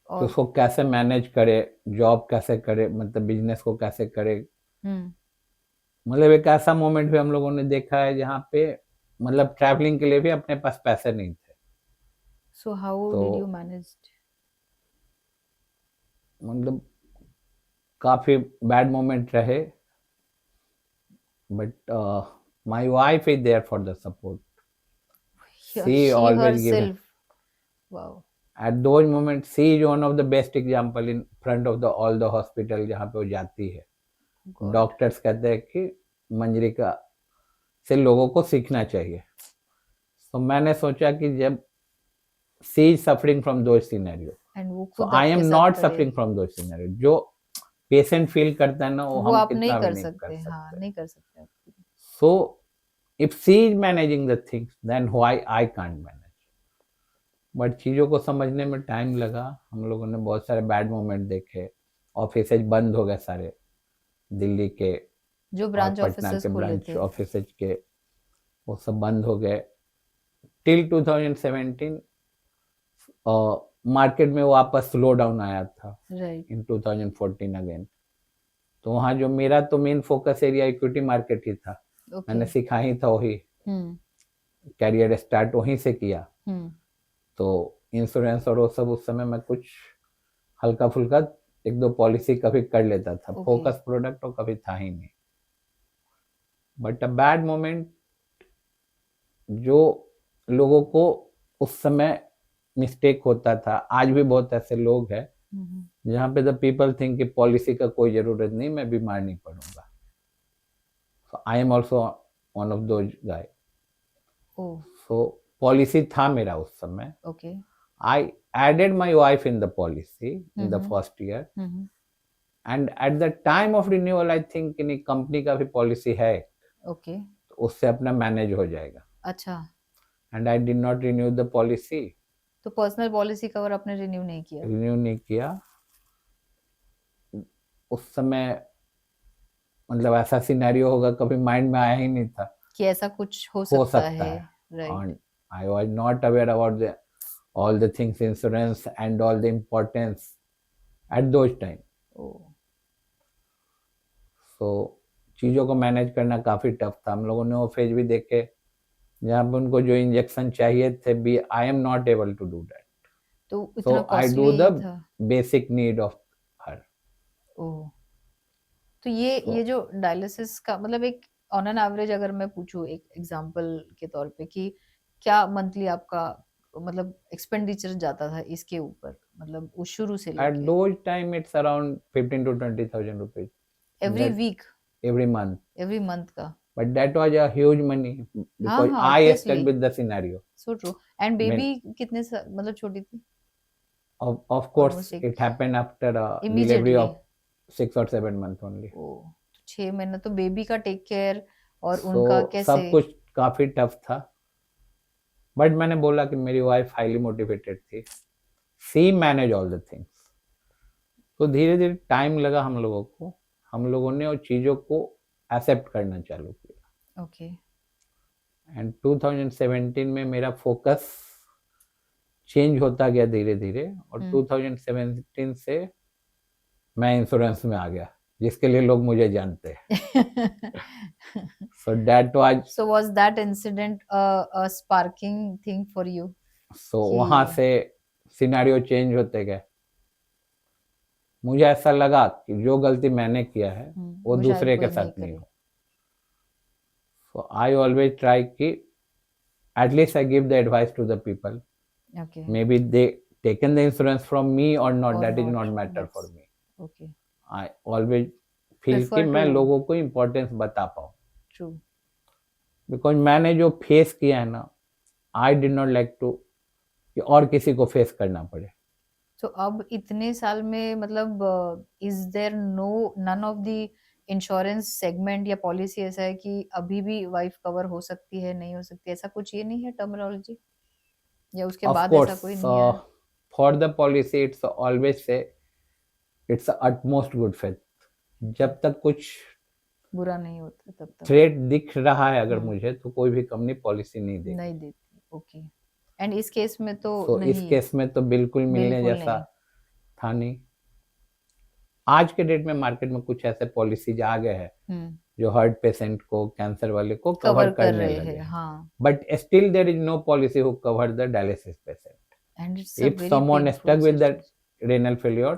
कि और उसको कैसे मैनेज करे, जॉब कैसे करे, मतलब बिजनेस को कैसे करे. मतलब एक ऐसा मोमेंट भी हम लोगों ने देखा है जहाँ पे मतलब ट्रैवलिंग के लिए भी अपने पास पैसे नहीं थे. so how did you manage? मतलब काफी बैड मोमेंट रहे, but my wife is there for the support. She always give herself. Wow. at those moments she is one of the best example in front of the all the hospital जहाँ पे वो जाती है. God. Doctors कहते हैं कि मंजरिका से लोगों को सीखना चाहिए. तो मैंने सोचा कि जब she is suffering from those scenario, And वो so खुद I आपके am साथ not करे. suffering from those scenario. जो पेशेंट फील करता है ना वो वो हम आप कितना नहीं भी कर नहीं सकते. कर हाँ, सकते. नहीं कर सकते आप. So if she is managing the things, then why I can't manage? But चीज़ों को समझने में टाइम लगा. हम लोगों ने बहुत सारे बैड मोमेंट देखे. ऑफिस बंद हो गए सारे दिल्ली के जो और ब्रांच पटना ऑफिसेस के खोले ब्रांच थे. ऑफिस के वो सब बंद हो गए. टिल 2017 मार्केट में वापस स्लो डाउन आया था. राइट. In 2014 again. तो वहाँ जो मेरा तो main focus area equity market ही था. मैंने सीखा ही था वही. कैरियर स्टार्ट वहीं से किया. तो इंश्योरेंस और वो सब उस समय मैं कुछ हल्का फुल्का 1-2 पॉलिसी कभी कर लेता था. फोकस प्रोडक्ट तो कभी था ही नहीं. बट अ बैड मोमेंट जो लोगों को उस समय मिस्टेक होता था. आज भी बहुत ऐसे लोग हैं जहाँ पे द पीपल थिंक कि पॉलिसी का कोई जरूरत नहीं, मैं बीमार नहीं पड़ूंगा. So I am also one of those guy. So policy था मेरा उस समय. Okay. I added my wife in the policy in the first year and at the time of renewal I think कि कंपनी का भी policy है. Okay. तो उससे अपना मैनेज हो जाएगा. अच्छा. And I did not renew the policy. तो पर्सनल पॉलिसी कवर आपने रिन्यू नहीं किया. उस समय मतलब ऐसा सिनेरियो होगा कभी माइंड में आया ही नहीं था कि ऐसा कुछ हो सकता है. Right. I was not aware about the all the things insurance and all the importance at those time. So चीज़ों को मैनेज करना काफ़ी टफ था. हम लोगों ने वो फेज भी देखे जहाँ पे उनको जो इंजेक्शन चाहिए थे भी I am not able to do that. तो I do the basic need of her. तो ये जो डायलिसिस का मतलब एक ऑन एन एवरेज अगर मैं पूछूं एक एग्जांपल के तौर पे कि क्या मंथली आपका मतलब एक्सपेंडिचर जाता था इसके ऊपर, मतलब उस शुरू से लेके at those time it's around 15,000 to 20,000 rupees every week every month का. but that was a huge money because I stuck with the scenario. So true. And baby कितने मतलब छोटी थी? Of course it happened after a delivery of 6 or 7 months only. 6 महीने तो baby का take care और उनका कैसे सब कुछ काफी टफ था. बट मैंने बोला कि मेरी वाइफ हाईली मोटिवेटेड थी. She manage all the things. तो धीरे धीरे टाइम लगा हम लोगों को. हम लोगों ने उन चीज़ों को एक्सेप्ट करना चालू किया. ओके. एंड 2017 में मेरा फोकस चेंज होता गया धीरे धीरे और 2017 से मैं इंश्योरेंस में आ गया. जिसके लिए लोग मुझे जानते हैं. So that was, So was that incident a sparking thing for you? so कि वहां से सिनेरियो चेंज होते गए. मुझे ऐसा लगा कि जो गलती मैंने किया है वो शायद दूसरे के कोई नहीं साथ नहीं करे. हो. So I always try कि at least I give the advice to the people. Okay. Maybe they taken the insurance from me or not, Or that is not. not matter for That's me. okay. I always feel Prefer कि मैं to- लोगों को importance बता पाऊँ. True. Because मैंने जो face किया है ना, I did not like to कि और किसी को फेस करना पड़े. तो अब इतने साल में मतलब is there none of the insurance segment या पॉलिसी ऐसा है कि अभी भी वाइफ कवर हो सकती है, नहीं हो सकती, ऐसा कुछ ये नहीं है टर्मिनोलॉजी, या उसके Of बाद course, ऐसा कोई नहीं है? for the policy it's always say it's utmost good faith. जब तक कुछ बुरा नहीं होता तब तक थ्रेट दिख रहा है अगर हाँ. मुझे, तो कोई भी कंपनी पॉलिसी नहीं देगी. नहीं देती. ओके. एंड इस केस में तो तो इस नहीं, केस में तो बिल्कुल मिलने बिल्कुल जैसा नहीं. था नहीं. आज के डेट में मार्केट में कुछ ऐसे पॉलिसीज आ गए हैं जो हार्ट पेशेंट को, कैंसर वाले को कवर कर करने रहे लगे हैं. हैं. हाँ. But still there is no policy who cover the dialysis patient. And it's a If very someone is stuck with that renal failure,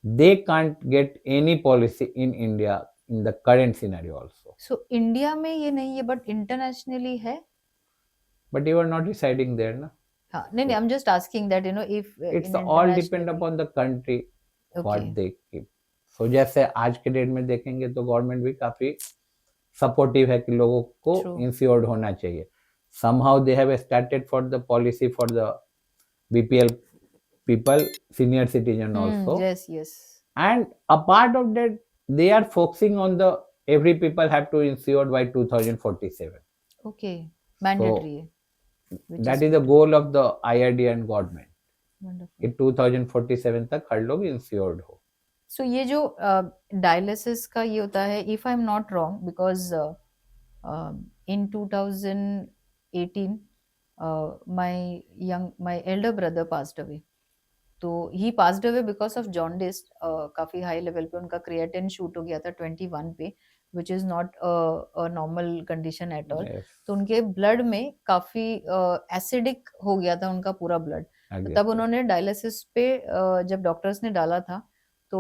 they can't get any policy in India in the current scenario also. So India में ये नहीं है but internationally है. But you are not residing there, na? हाँ. नहीं, आई am just asking that if It's all depend upon the country what they keep. So जैसे आज के डेट में देखेंगे तो गवर्नमेंट भी काफी सपोर्टिव है कि लोगों को True. इंश्योर्ड होना चाहिए. Somehow they have started for the policy for the BPL people, senior citizen also. yes. And a part of that, they are focusing on the every people have to insured by 2047. Okay. Mandatory है. Which That is the goal of the IRD and government. wonderful. कि 2047 तक हर लोग insured हो. So ये जो dialysis का ये होता है, if I am not wrong, because in 2018 my elder brother passed away. तो he passed away because of jaundice. काफी हाई लेवल पे उनका क्रिएटिन शूट हो गया था 21 पे, which is not a normal condition at all. Yes. तो उनके ब्लड में काफी एसिडिक हो गया था उनका पूरा ब्लड. Agree. तब उन्होंने डायलिसिस पे जब डॉक्टर्स ने डाला था, तो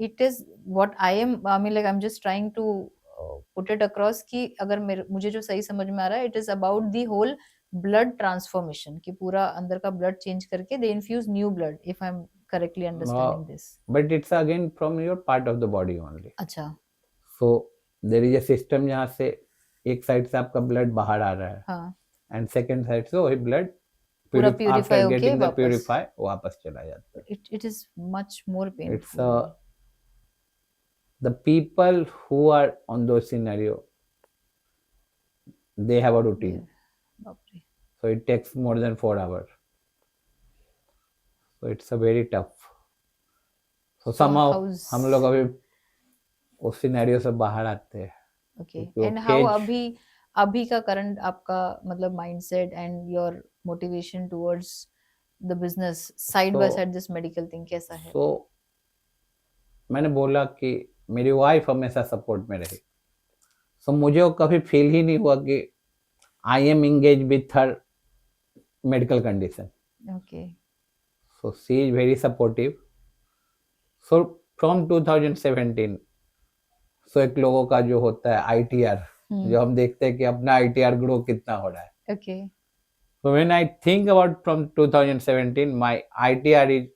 it is what I am just trying to put it across कि अगर मुझे जो सही समझ में आ रहा है, it is about the whole blood transformation, कि पूरा अंदर का ब्लड चेंज करके दे infuse new blood, if I am correctly understanding this. But it's again from your part of the body only. अच्छा. So there is a system जहाँ से एक साइड से आपका ब्लड बाहर आ रहा है, हाँ. एंड सेकंड साइड से वही ब्लड पूरा प्यूरिफाई होके गेटिंग द वापस. प्यूरिफाई वापस चला जाता है. It is much more It's painful. the people who are on those scenario, they have a routine. बाप रे. So it takes more than 4 hours. So it's a very tough. So somehow how's- हम लोग अभी उस scenario से बाहर आते हैं. Okay. तो And how cage- अभी का करंट आपका मतलब mindset and your motivation towards the business side by So- side this medical thing कैसा है? तो मैंने बोला कि मेरी वाइफ हमेशा सपोर्ट में रही. सो मुझे वो कभी फील ही नहीं हुआ कि I M engage with her medical condition. Okay. So she is very supportive. So from 2017, सो एक लोगों का जो होता है ITR, जो हम देखते हैं कि अपना ITR ग्रो कितना हो रहा है. Okay. So when I think about from 2017, my ITR is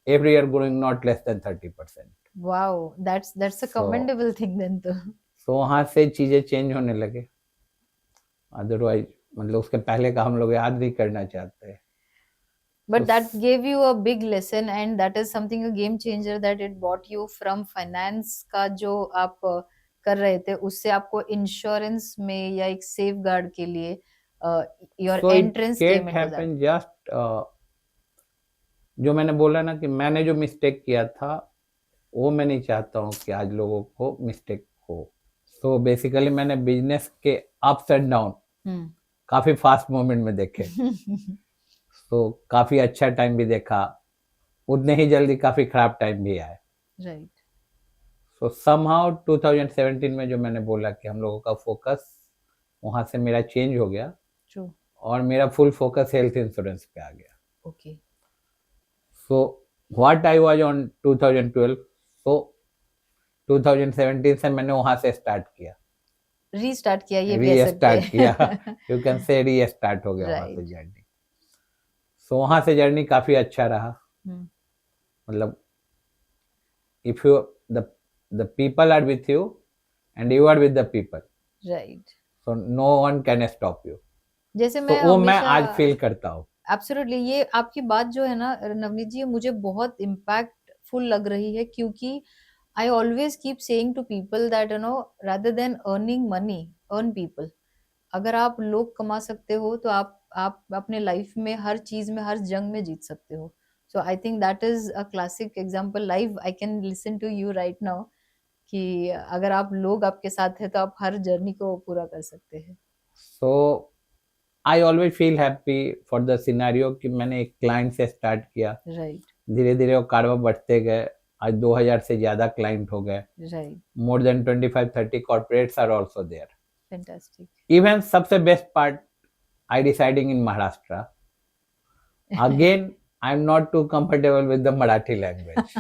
every year growing not less than 30%. Wow, that's a So- commendable thing then. तो So वहाँ से चीजें चेंज होने लगे. अदरवाइज मतलब उसके पहले का हम लोग याद नहीं करना चाहते. but that gave you a big lesson, and that is something, a game changer, that it brought you from finance का जो आप कर रहे थे उससे आपको इंश्योरेंस में या एक सेफ गार्ड के लिए your So it entrance can't came into that. happen just जो मैंने बोला ना कि मैंने जो मिस्टेक किया था वो मैं नहीं चाहता हूँ कि आज लोगों को मिस्टेक हो. सो बेसिकली मैंने बिजनेस के अप्स एंड डाउन काफी फास्ट मोमेंट में देखे. तो काफी अच्छा टाइम भी देखा, उतने ही जल्दी काफी खराब टाइम भी आए. राइट. सो समहाउ 2017 में जो मैंने बोला कि हम लोगों का फोकस वहाँ से मेरा चेंज हो गया ट्रू। और मेरा फुल फोकस हेल्थ इंश्योरेंस पे आ गया. Okay. So what I was on 2012, so 2017 से मैंने वहाँ से स्टार्ट किया, रीस्टार्ट किया ये भी कह सकते रीस्टार्ट किया. हैं। यू कैन से रीस्टार्ट हो गया वहाँ से राइट। जर्नी. सो वहाँ से जर्नी काफ़ी अच्छा रहा. हम्म। मतलब if you the people are with you and you are with the people, right. So no one can stop you. जैसे तो मैं वो मैं हमेशा आज फील करता हूँ. एब्सोल्युटली, ये आपकी बात जो है ना नवनीत जी, मुझे बहुत इम्पैक्टफुल लग रही है, क्योंकि I always keep saying to people that rather than earning money, earn people. अगर आप लोग कमा सकते हो तो आप अपने लाइफ में हर चीज में, हर जंग में जीत सकते हो. So I think that is a classic example live I can listen to you right now, कि अगर आप लोग आपके साथ है तो आप हर जर्नी को पूरा कर सकते हैं. So I always feel happy for the scenario कि मैंने एक क्लाइंट से स्टार्ट किया, राइट. धीरे धीरे वो कारवा बढ़ते गए. आज 2000 से ज़्यादा क्लाइंट हो गए. Right. More than 25-30 corporates are also there. Fantastic. Even सबसे best part, I residing in Maharashtra. Again I am not too comfortable with the Marathi language.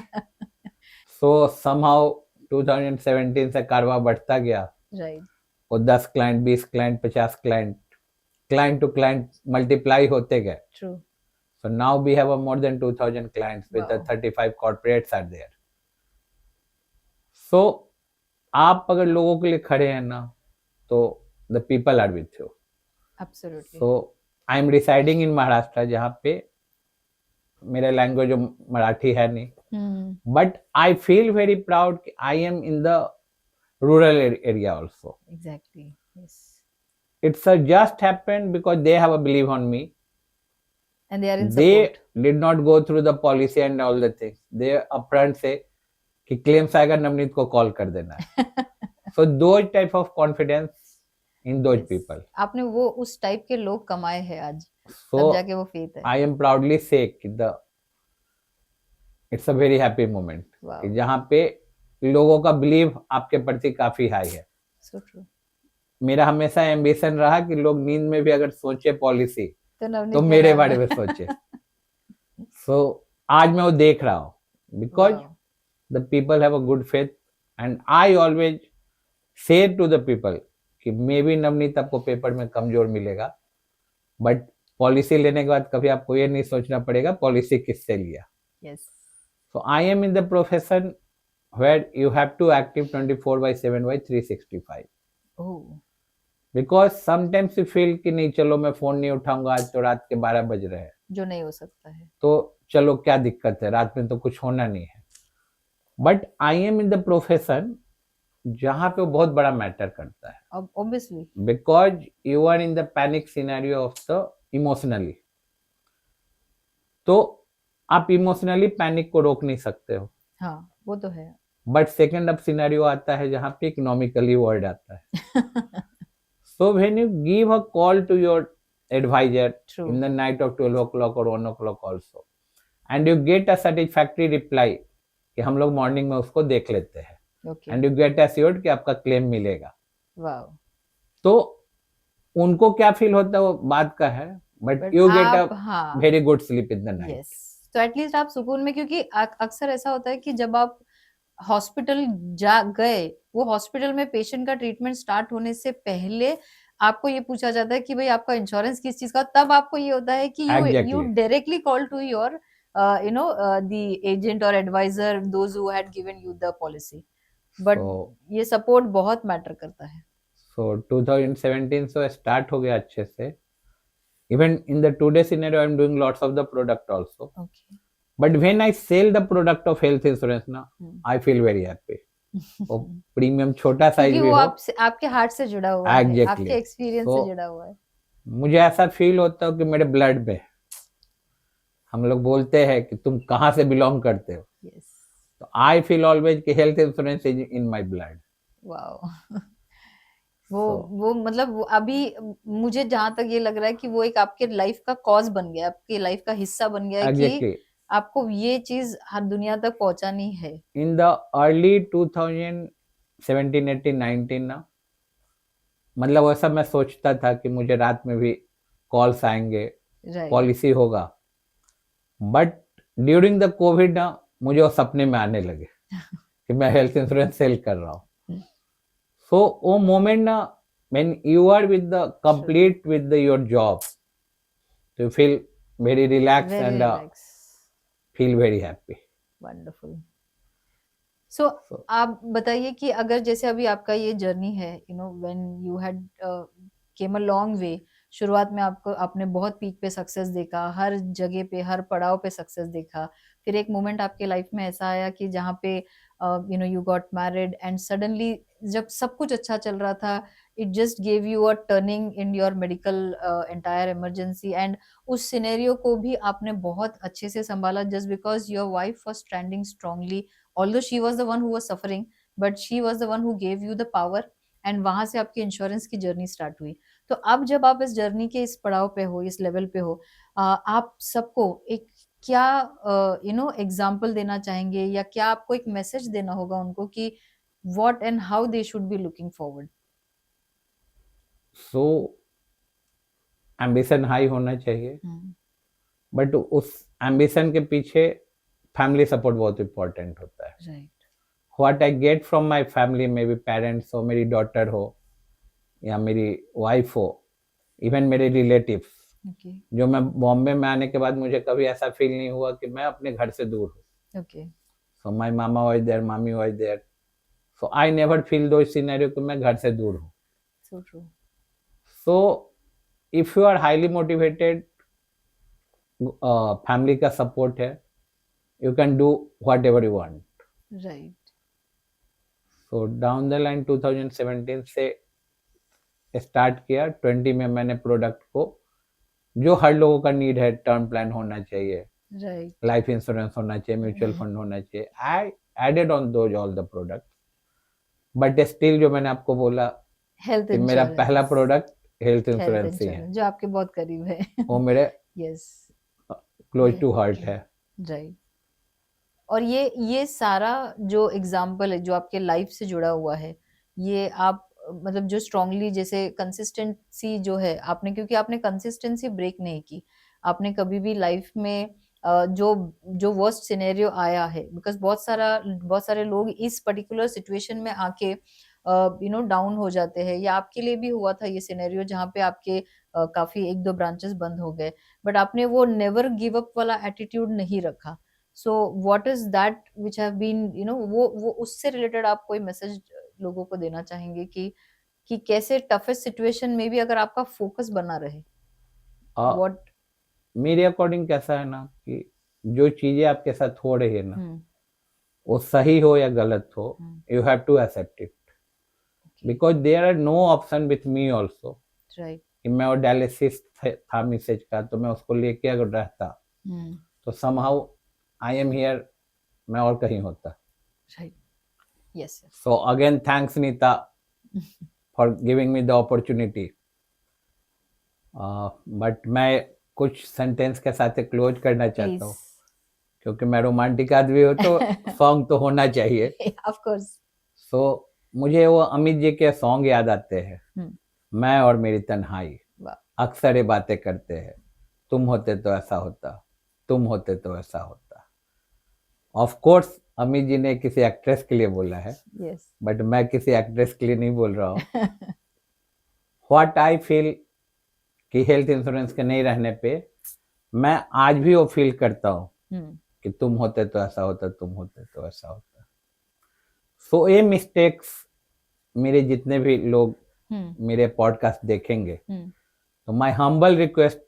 So somehow 2017 से कारवा बढ़ता गया. राइट. वो 10 client, 20 client, 50 client to client multiply होते गए. True. So now we have a more than 2000 clients with the Wow. 35 corporates are there. So आप अगर लोगों के लिए खड़े हैं ना, तो the people are with you. Absolutely. So I am residing in Maharashtra, जहाँ पे मेरा लैंग्वेज मराठी है नहीं, but I feel very proud कि I am in the rural area also. Exactly. Yes. It's just happened because they have a belief on me. And they are in They support. did not go through the policy and all the things. They upfront say कि claims आएगा नवनीत को call कर देना है. So those type of confidence in those Yes. people. आपने वो उस type के लोग कमाए हैं आज, So तब जाके वो फेथ है. I am proudly say कि it's a very happy moment. Wow. कि जहाँ पे लोगों का बिलीव आपके प्रति काफी हाई है. So true. मेरा हमेशा एम्बिशन रहा कि लोग नींद में भी अगर सोचे पॉलिसी तो मेरे बारे में सोचे. So आज मैं वो देख रहा हूँ because Wow. the people have a good faith and I always say to the people कि मे बी नवनीत आपको पेपर में कमजोर मिलेगा, बट पॉलिसी लेने के बाद कभी आपको ये नहीं सोचना पड़ेगा पॉलिसी किससे लिया. Yes. So I am in the profession where you have to active 24/7 by 365. Oh. Because sometimes you feel कि नहीं चलो मैं फोन नहीं उठाऊंगा, आज तो रात के 12 बज रहे हैं, जो नहीं हो सकता है. तो चलो क्या दिक्कत है, रात में तो कुछ होना नहीं है. But I am in the profession जहाँ पे वो बहुत बड़ा मैटर करता है. Obviously. Because you are in the panic scenario of the emotionally. तो आप इमोशनली पैनिक को रोक नहीं सकते हो. हाँ, वो तो है. बट सेकेंड अब सिनेरियो आता है जहाँ पे इकोनॉमिकली वर्ड आता है. So when you give a call to your advisor True. in the night of 12 o'clock or 1 o'clock also, and you get a satisfactory reply कि हम लोग मॉर्निंग में उसको देख लेते हैं, Okay. and you get assured कि आपका क्लेम मिलेगा. Wow. तो उनको क्या फील होता है वो बात का है, बट But यू गेट आप, अ हाँ, very good sleep in the night. yes. तो एटलीस्ट आप सुकून में, क्योंकि अक्सर ऐसा होता है कि जब आप हॉस्पिटल जा गए, वो हॉस्पिटल में पेशेंट का ट्रीटमेंट स्टार्ट होने से पहले आपको ये पूछा जाता है कि भाई आपका इंश्योरेंस किस चीज का, तब आपको ये होता है कि you Exactly. Directly call to your the agent और advisor, those who had given you the policy. But ये सपोर्ट बहुत मैटर करता है. सो 2017 से स्टार्ट हो गया अच्छे से. Even in the today scenario I am doing lots of the product also. Okay. But when I sell the product of health insurance ना, आई फील वेरी हैप्पी. वो प्रीमियम छोटा साइज क्योंकि भी वो हो, आपके हार्ट से जुड़ा हुआ है, Exactly. आपके एक्सपीरियंस So, से जुड़ा हुआ है. मुझे ऐसा फील होता है कि मेरे ब्लड में, हम लोग बोलते हैं कि तुम कहाँ से बिलोंग करते हो, Yes. तो आई फील ऑलवेज कि health insurance is in my blood. Wow. वो मतलब वो अभी मुझे जहां तक ये लग रहा है कि वो एक आपके लाइफ का कॉज बन गया, आपके लाइफ का हिस्सा बन गया है एग्जैक्टली. कि आपको ये चीज हर दुनिया तक पहुंचानी है? इन द अर्ली 2017, 18, 19 ना, मतलब वैसा मैं सोचता था कि मुझे रात में भी कॉल्स आएंगे, राइट। पॉलिसी होगा, बट ड्यूरिंग द कोविड ना मुझे वो सपने में आने लगे कि मैं हेल्थ इंश्योरेंस सेल कर रहा हूँ। सो वो मोमेंट ना, when you are with the complete with the your job, तो you feel very relax very and relax. Feel very happy. Wonderful. So आप बताइए कि अगर जैसे अभी आपका ये जर्नी है, you know when you had came a long way, शुरुआत में आपने बहुत पीक पे सक्सेस देखा, हर जगह पे हर पड़ाव पे सक्सेस देखा, फिर एक मोमेंट आपके लाइफ में ऐसा आया कि जहाँ पे you know you got married and suddenly जब सब कुछ अच्छा चल रहा था, it just gave you a turning in your medical entire emergency, and उस सिनेरियो को भी आपने बहुत अच्छे से संभाला just because your wife was standing strongly, although she was the one who was suffering, but she was the one who gave you the power, and वहां से आपकी इंश्योरेंस की जर्नी स्टार्ट हुई। तो अब जब आप इस जर्नी के इस पड़ाव पे हो, इस लेवल पे हो, आप सबको एक क्या यू नो एग्जाम्पल देना चाहेंगे, या क्या आपको एक मैसेज देना होगा उनको कि what and how they should be looking forward? So ambition high होना चाहिए, बट उस एम्बिशन के पीछे फैमिली सपोर्ट बहुत इंपॉर्टेंट होता है। Right. What I get from my family, may be parents हो, मेरी डॉटर हो या मेरी वाइफ हो, इवन मेरे रिलेटिव्स, ओके। जो मैं बॉम्बे में आने के बाद मुझे कभी ऐसा फील नहीं हुआ कि मैं अपने घर से दूर हूँ। Okay. So my mama was there, mami was there, so I never feel though scenario कि मैं घर से दूर हूँ। So true. So if you are highly motivated, family का सपोर्ट है, you can do whatever you want. Right. So down the line 2017 से start किया, 20 में मैंने प्रोडक्ट को, जो हर लोगों का नीड है, टर्म प्लान होना चाहिए, राइट। लाइफ इंश्योरेंस होना चाहिए, म्यूचुअल फंड होना चाहिए, I added on those all the product, but still जो मैंने आपको बोला हेल्थ कि मेरा पहला insurance. Product health health insurance ही है, इंश्योरेंस जो आपके बहुत करीब है। वो मेरे यस। क्लोज टू हार्ट है। राइट। और ये सारा जो एग्जाम्पल है जो आपके लाइफ से जुड़ा हुआ है, ये आप मतलब जो स्ट्रांगली जैसे कंसिस्टेंसी जो है आपने, क्योंकि आपने कंसिस्टेंसी ब्रेक नहीं की, आपने कभी भी लाइफ में जो जो वर्स्ट सिनेरियो आया है, बिकॉज बहुत सारे लोग इस पर्टिकुलर सिचुएशन में आके यू नो डाउन हो जाते हैं, या आपके लिए भी हुआ था ये सिनेरियो जहाँ पे आपके काफी एक दो ब्रांचेस बंद हो गए, बट आपने वो नेवर गिव अप वाला एटीट्यूड नहीं रखा। So what is that which have been you know वो उससे रिलेटेड आप कोई मैसेज लोगों को देना चाहेंगे कि कैसे टफेस्ट सिचुएशन में भी अगर आपका फोकस बना रहे? व्हाट मेरे अकॉर्डिंग कैसा है ना, कि जो चीजें आपके साथ हो रही है ना, वो सही हो या गलत हो, you have to accept it, because there are no option with me also. Right. कि मैं वो डायलिसिस था मिसेज का, तो मैं उसको लेके अगर रहता तो समहाउ आई एम हियर, मैं और कहीं होता। Right. Yes. So again thanks Neeta for giving me the opportunity. But मैं कुछ सेंटेंस के साथ क्लोज करना चाहता हूँ, क्योंकि मैं रोमांटिक आदमी हूँ, तो सॉन्ग तो होना चाहिए। Of course. सो मुझे वो अमित जी के सॉन्ग याद आते हैं, मैं और मेरी तन्हाई, अक्सर ये बातें करते हैं, तुम होते तो ऐसा होता, तुम होते तो ऐसा होता। ऑफ कोर्स अमित जी ने किसी एक्ट्रेस के लिए बोला है, बट मैं किसी एक्ट्रेस के लिए नहीं बोल रहा हूँ। व्हाट आई फील कि हेल्थ इंश्योरेंस के नहीं रहने पे मैं आज भी वो फील करता हूँ कि तुम होते तो ऐसा होता, तुम होते तो ऐसा होता। सो ये मिस्टेक्स मेरे जितने भी लोग मेरे पॉडकास्ट देखेंगे, तो माय हम्बल रिक्वेस्ट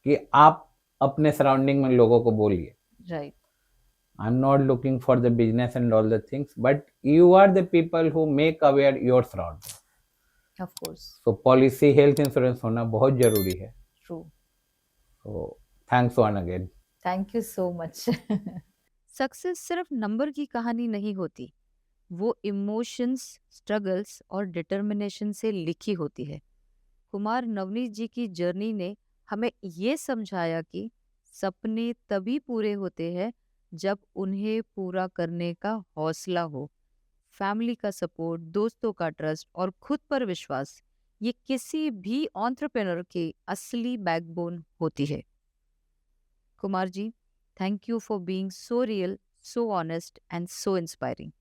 कि आप अपने सराउंडिंग में लोगों को बोलिए। Right. I am not looking for the business and all the things, but you are the people who make aware your surrounding. Of course. So policy health insurance होना बहुत जरूरी है। True. So thanks one again. Thank you so much. Success सिर्फ number की कहानी नहीं होती, वो इमोशंस, स्ट्रगल्स और डिटर्मिनेशन से लिखी होती है। कुमार नवनीत जी की जर्नी ने हमें ये समझाया कि सपने तभी पूरे होते हैं जब उन्हें पूरा करने का हौसला हो। फैमिली का सपोर्ट, दोस्तों का ट्रस्ट और खुद पर विश्वास, ये किसी भी एंटरप्रेन्योर की असली बैकबोन होती है। Kumar ji, thank you for being so real, so honest and so inspiring.